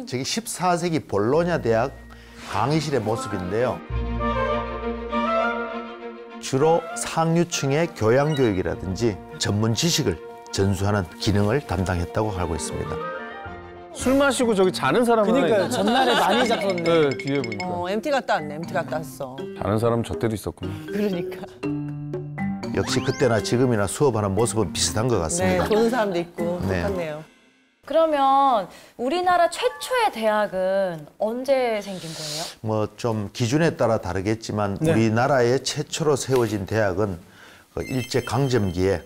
저기 14세기 볼로냐 대학 강의실의 모습인데요. 주로 상류층의 교양교육이라든지 전문 지식을 전수하는 기능을 담당했다고 알고 있습니다. 술 마시고 저기 자는 사람 그러니까 전날에 많이 잤었네. 네, 뒤에 보니까. MT 갔다 왔네. MT 갔다 왔어. 자는 사람 저 때도 있었구나. 그러니까. 역시 그때나 지금이나 수업하는 모습은 비슷한 것 네, 같습니다. 보는 사람도 있고 네. 똑같네요. 그러면 우리나라 최초의 대학은 언제 생긴 거예요? 뭐 좀 기준에 따라 다르겠지만 네. 우리나라에 최초로 세워진 대학은 그 일제 강점기에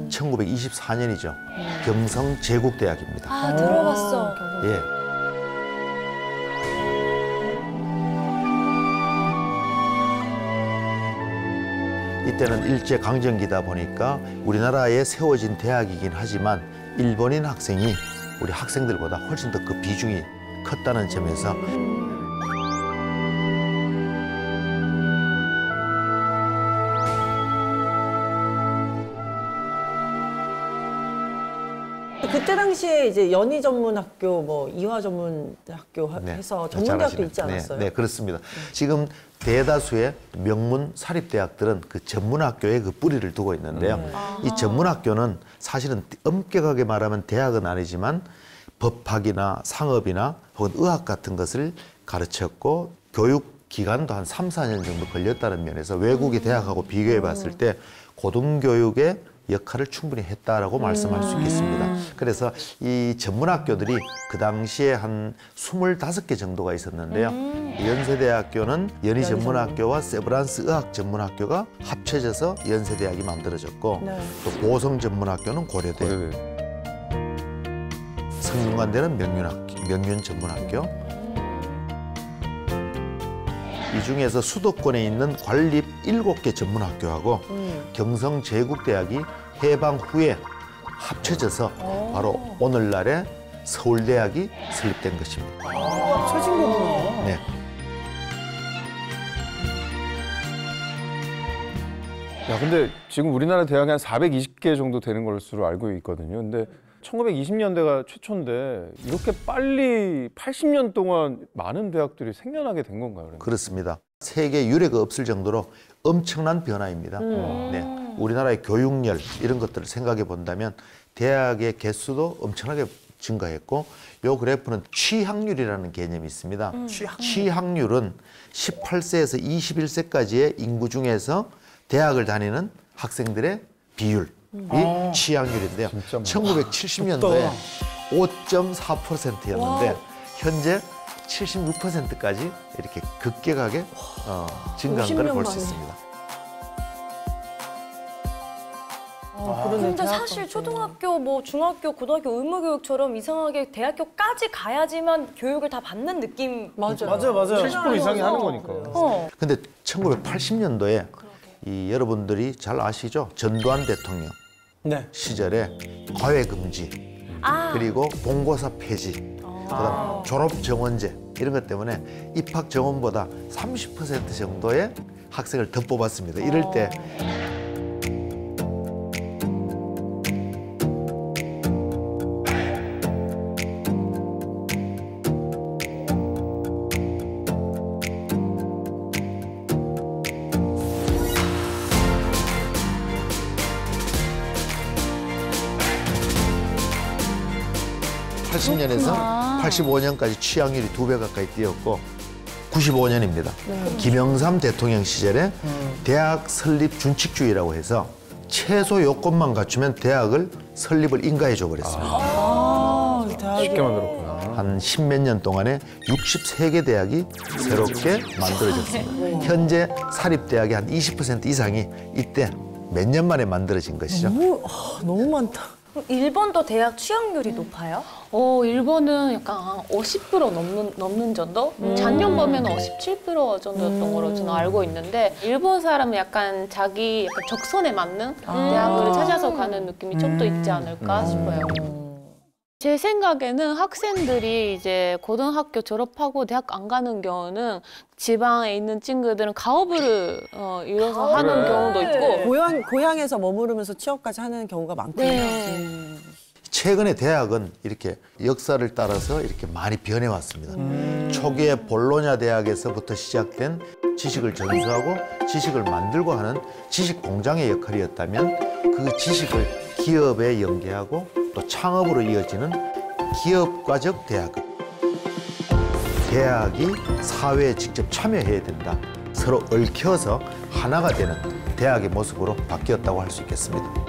1924년이죠. 경성 제국대학입니다. 아, 들어봤어. 예. 이때는 일제 강점기다 보니까 우리나라에 세워진 대학이긴 하지만 일본인 학생이 우리 학생들보다 훨씬 더 그 비중이 컸다는 점에서 그때 당시에 이제 연희 전문 학교, 뭐 이화 전문 학교 네, 해서 잘 전문대학도 아시네요. 있지 않았어요? 네, 그렇습니다. 지금 대다수의 명문 사립대학들은 그 전문학교에 그 뿌리를 두고 있는데요. 이 전문학교는 사실은 엄격하게 말하면 대학은 아니지만 법학이나 상업이나 혹은 의학 같은 것을 가르쳤고 교육 기간도 한 3, 4년 정도 걸렸다는 면에서 외국의 대학하고 비교해 봤을 때 고등교육의 역할을 충분히 했다라고 말씀할 수 있겠습니다. 그래서 이 전문학교들이 그 당시에 한 25개 정도가 있었는데요. 연세대학교는 연희전문학교와 세브란스 의학전문학교가 합쳐져서 연세대학이 만들어졌고 네. 또 보성전문학교는 고려대, 성균관대는 명륜전문학교. 이 중에서 수도권에 있는 관립 7개 전문학교하고 경성제국대학이 해방 후에 합쳐져서 바로 오늘날의 서울대학이 설립된 것입니다. 쳐진 거구나. 네. 야, 근데 지금 우리나라 대학이 한 420개 정도 되는 것으로 알고 있거든요. 근데 1920년대가 최초인데 이렇게 빨리 80년 동안 많은 대학들이 생겨나게 된 건가요? 그러면? 그렇습니다. 세계 유례가 없을 정도로 엄청난 변화입니다. 네. 우리나라의 교육열 이런 것들을 생각해 본다면 대학의 개수도 엄청나게 증가했고 요 그래프는 취학률이라는 개념이 있습니다. 취학률은 18세에서 21세까지의 인구 중에서 대학을 다니는 학생들의 비율이 취학률인데요. 1970년도에 5.4%였는데 현재 76%까지 이렇게 급격하게 증가한 걸 볼 수 있습니다. 근데 사실 초등학교, 뭐 중학교, 고등학교 의무교육처럼 이상하게 대학교까지 가야지만 교육을 다 받는 느낌. 맞아. 70% 이상이 하는 거니까. 근데 1980년도에 이 여러분들이 잘 아시죠? 전두환 대통령 네. 시절에 과외 금지 그리고 본고사 폐지 그다음 졸업 정원제 이런 것 때문에 입학 정원보다 30% 정도의 학생을 더 뽑았습니다. 이럴 때 (80년에서) 85년까지 취학률이 2배 가까이 뛰었고 95년입니다. 김영삼 대통령 시절에 대학 설립 준칙주의라고 해서 최소 요건만 갖추면 대학을 설립을 인가해 줘 버렸습니다. 쉽게 만들었구나. 한 10몇 년 동안에 63개 대학이 새롭게 만들어졌습니다. 현재 사립대학의 한 20% 이상이 이때 몇 년 만에 만들어진 것이죠. 너무 많다. 그럼 일본도 대학 취학률이 높아요? 일본은 약간 50% 넘는 정도? 작년 보면 17% 정도였던 걸로 저는 알고 있는데 일본 사람은 약간 자기 약간 적성에 맞는 대학을 찾아서 가는 느낌이 좀 더 있지 않을까 싶어요. 제 생각에는 학생들이 이제 고등학교 졸업하고 대학 안 가는 경우는 지방에 있는 친구들은 가업을 이뤄서 하는 경우도 있고 고향에서 머무르면서 취업까지 하는 경우가 많군요. 네. 최근에 대학은 이렇게 역사를 따라서 이렇게 많이 변해왔습니다. 초기에 볼로냐 대학에서부터 시작된 지식을 전수하고 지식을 만들고 하는 지식 공장의 역할이었다면 그 지식을 기업에 연계하고 또 창업으로 이어지는 기업과적 대학은 대학이 사회에 직접 참여해야 된다. 서로 얽혀서 하나가 되는 대학의 모습으로 바뀌었다고 할 수 있겠습니다.